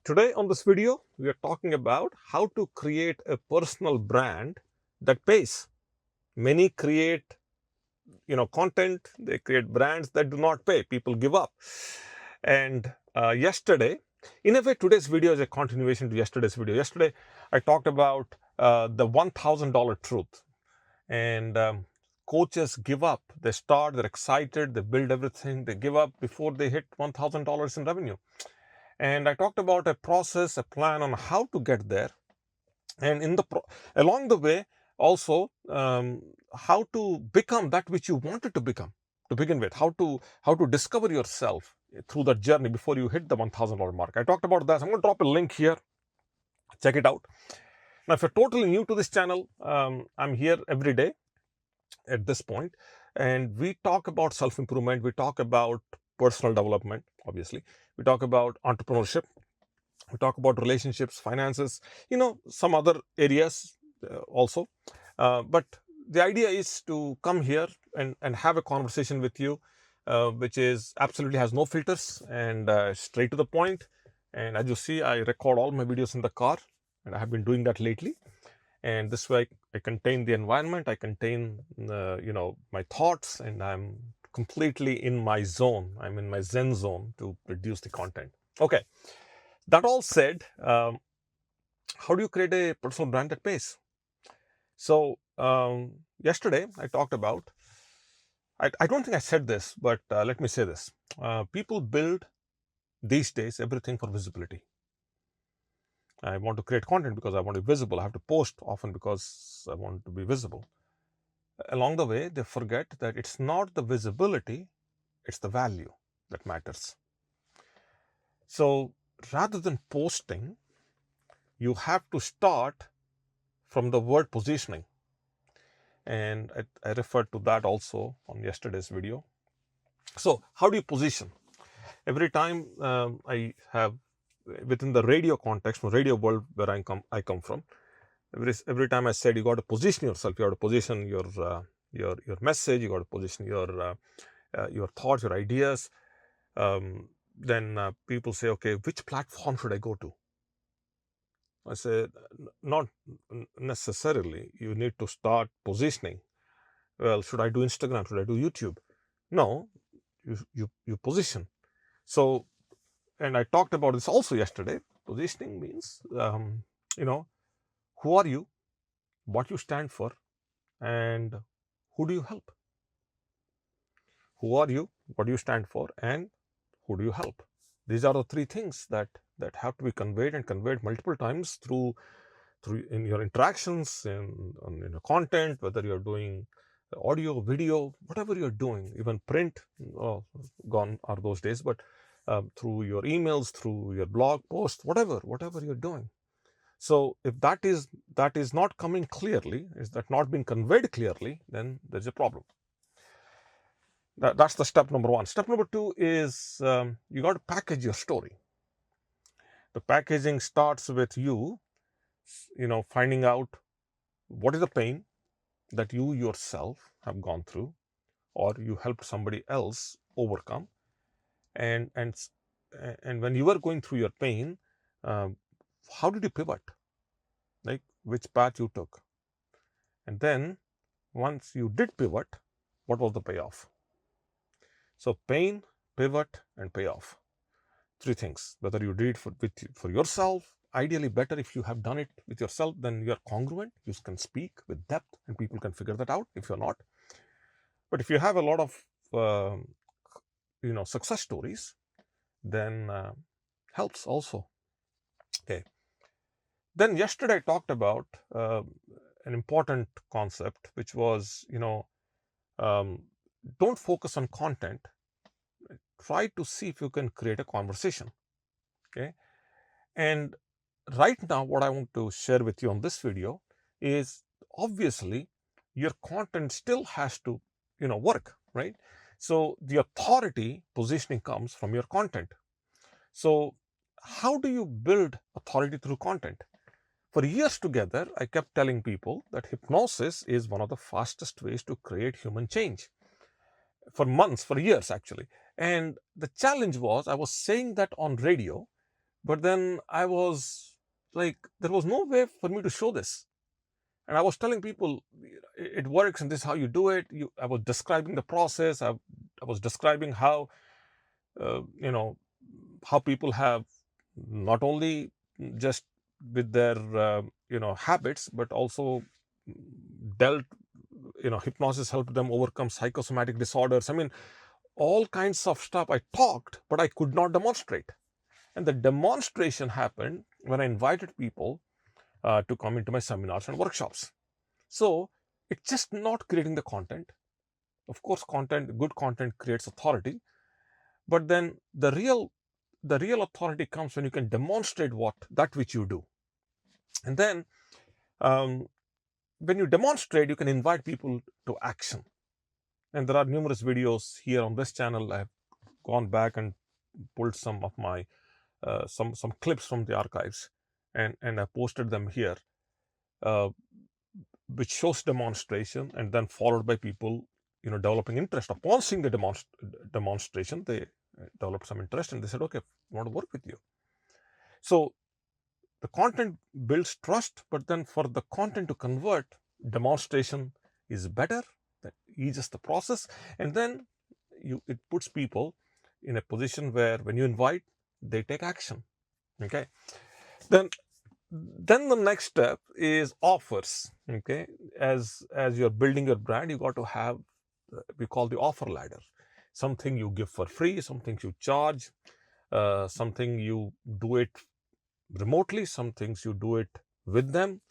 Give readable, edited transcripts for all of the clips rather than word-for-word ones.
Today on this video, we are talking about how to create a personal brand that pays. Many create, content, they create brands that do not pay. People give up. And yesterday, in a way, today's video is a continuation to yesterday's video. Yesterday, I talked about the $1,000 truth. And coaches give up. They start, they're excited, they build everything, they give up before they hit $1,000 in revenue. And I talked about a process, a plan on how to get there, and along the way also how to become that which you wanted to become to begin with. How to discover yourself through that journey before you hit the $1,000 mark. I talked about that. So I'm going to drop a link here. Check it out. Now, if you're totally new to this channel, I'm here every day at this point, and we talk about self-improvement. We talk about personal development, obviously. We talk about entrepreneurship. We talk about relationships, finances, some other areas also. But the idea is to come here and have a conversation with you, which is absolutely has no filters and straight to the point. And as you see, I record all my videos in the car, and I have been doing that lately. And this way I contain the environment, I contain, my thoughts, and I'm completely in my zone. I'm in my Zen zone to produce the content. Okay. That all said, how do you create a personal brand that pays? So yesterday I talked about, I don't think I said this, but let me say this. People build these days everything for visibility. I want to create content because I want to be visible. I have to post often because I want to be visible. Along the way, they forget that it's not the visibility, it's the value that matters. So rather than posting, you have to start from the word positioning. And I referred to that also on yesterday's video. So how do you position? Every time I have, within the radio context, the radio world where I come from, every time I said you got to position yourself, you got to position your message, you got to position your thoughts, your ideas. Then people say, okay, which platform should I go to? I say, not necessarily. You need to start positioning. Well, should I do Instagram? Should I do YouTube? No, you position. So, and I talked about this also yesterday. Positioning means, who are you, what you stand for, and who do you help? Who are you, what do you stand for, and who do you help? These are the three things that have to be conveyed, and conveyed multiple times through in your interactions, in your content, whether you're doing audio, video, whatever you're doing, even print. Gone are those days, but through your emails, through your blog posts, whatever you're doing. So if that is not coming clearly, is that not being conveyed clearly, then there's a problem. That's the step number one. Step number two is you got to package your story. The packaging starts with you finding out what is the pain that you yourself have gone through, or you helped somebody else overcome, and when you were going through your pain, how did you pivot? Like, which path you took? And then once you did pivot, what was the payoff? So pain, pivot, and payoff. Three things. Whether you did it for yourself, ideally better if you have done it with yourself, then you're congruent, you can speak with depth, and people can figure that out if you're not. But if you have a lot of success stories, then helps also. Okay. Then yesterday I talked about an important concept, which was, don't focus on content. Try to see if you can create a conversation. Okay. And right now, what I want to share with you on this video is, obviously your content still has to, work, right? So the authority positioning comes from your content. So how do you build authority through content? For years together, I kept telling people that hypnosis is one of the fastest ways to create human change. For months, for years actually. And the challenge was, I was saying that on radio, But then I was like, there was no way for me to show this. And I was telling people, it works and this is how you do it. I was describing the process. I was describing how, you know, how people have not only just with their, habits, but also dealt, hypnosis helped them overcome psychosomatic disorders. I mean, all kinds of stuff I talked, but I could not demonstrate. And the demonstration happened when I invited people to come into my seminars and workshops. So it's just not creating the content. Of course, good content creates authority, but then the real authority comes when you can demonstrate that which you do. And then um, when you demonstrate, you can invite people to action. And there are numerous videos here on this channel. I've gone back and pulled some of my some clips from the archives, and I posted them here, uh, which shows demonstration, and then followed by people, developing interest. Upon seeing the demonstration, they developed some interest, and they said, "Okay, I want to work with you." So the content builds trust, but then for the content to convert, demonstration is better. That eases the process, and then it puts people in a position where when you invite, they take action. Okay, then the next step is offers. Okay, as you're building your brand, you got to have, we call the offer ladder. Something you give for free, something you charge, something you do it remotely, some things you do it with them,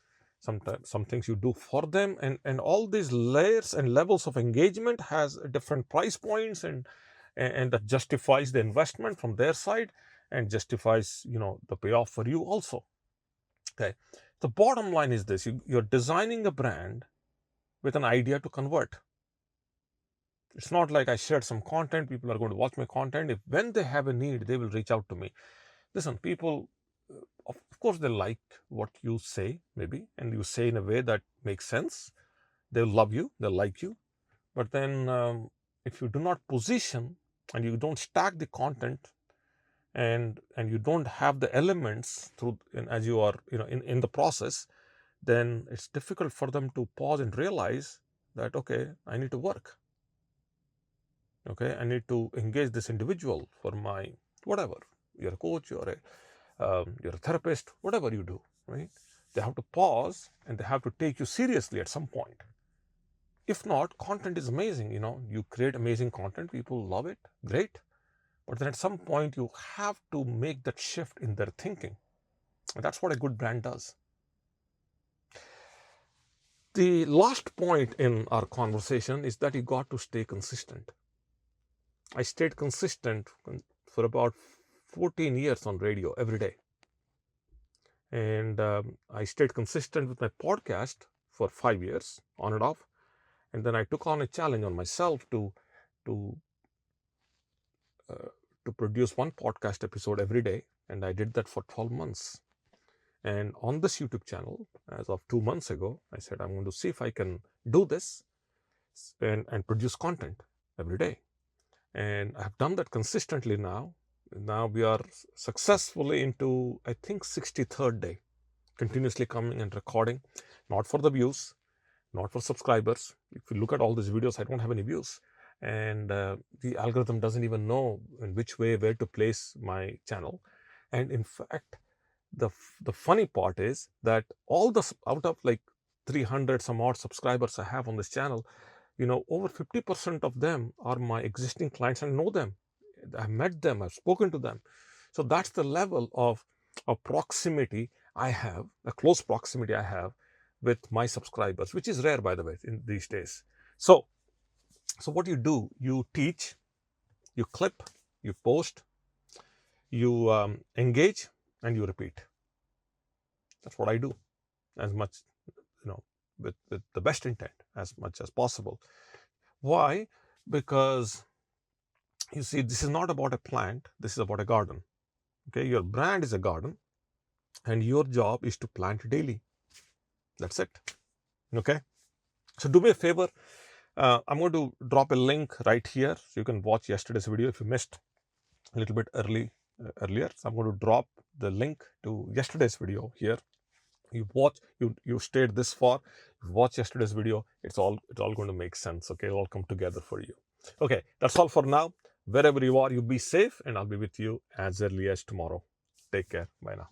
sometimes some things you do for them, and all these layers and levels of engagement has different price points, and that justifies the investment from their side and justifies, the payoff for you also. Okay, the bottom line is this: you're designing a brand with an idea to convert. It's not like I shared some content, people are going to watch my content. If when they have a need, they will reach out to me. Listen, people, of course, they like what you say, maybe, and you say in a way that makes sense. They'll love you, they'll like you. But then, if you do not position and you don't stack the content, and you don't have the elements as you are, in the process, then it's difficult for them to pause and realize that, okay, I need to work. Okay, I need to engage this individual for my whatever. You're a coach, you're a therapist, whatever you do, right? They have to pause and they have to take you seriously at some point. If not, content is amazing. You create amazing content, people love it, great. But then at some point, you have to make that shift in their thinking. And that's what a good brand does. The last point in our conversation is that you got to stay consistent. I stayed consistent for about 14 years on radio every day. And I stayed consistent with my podcast for 5 years, on and off. And then I took on a challenge on myself to produce one podcast episode every day. And I did that for 12 months. And on this YouTube channel, as of 2 months ago, I said, I'm going to see if I can do this and produce content every day. And I've done that consistently now. Now we are successfully into, I think, 63rd day, continuously coming and recording, not for the views, not for subscribers. If you look at all these videos, I don't have any views. And the algorithm doesn't even know in which way, where to place my channel. And in fact, the funny part is that out of like 300 some odd subscribers I have on this channel, over 50% of them are my existing clients and know them. I've met them, I've spoken to them. So that's the level of proximity I have, a close proximity I have with my subscribers, which is rare, by the way, in these days. So what you do, you teach, you clip, you post, you engage, and you repeat. That's what I do, as much, with the best intent, as much as possible. Why? Because you see, this is not about a plant, this is about a garden. Okay, your brand is a garden, and your job is to plant daily. That's it. Okay, so do me a favor. I'm going to drop a link right here so you can watch yesterday's video if you missed a little bit earlier. So I'm going to drop the link to yesterday's video here. You stayed this far, watch yesterday's video. It's all going to make sense. Okay, it'll all come together for you. Okay, that's all for now. Wherever you are, you be safe, and I'll be with you as early as tomorrow. Take care. Bye now.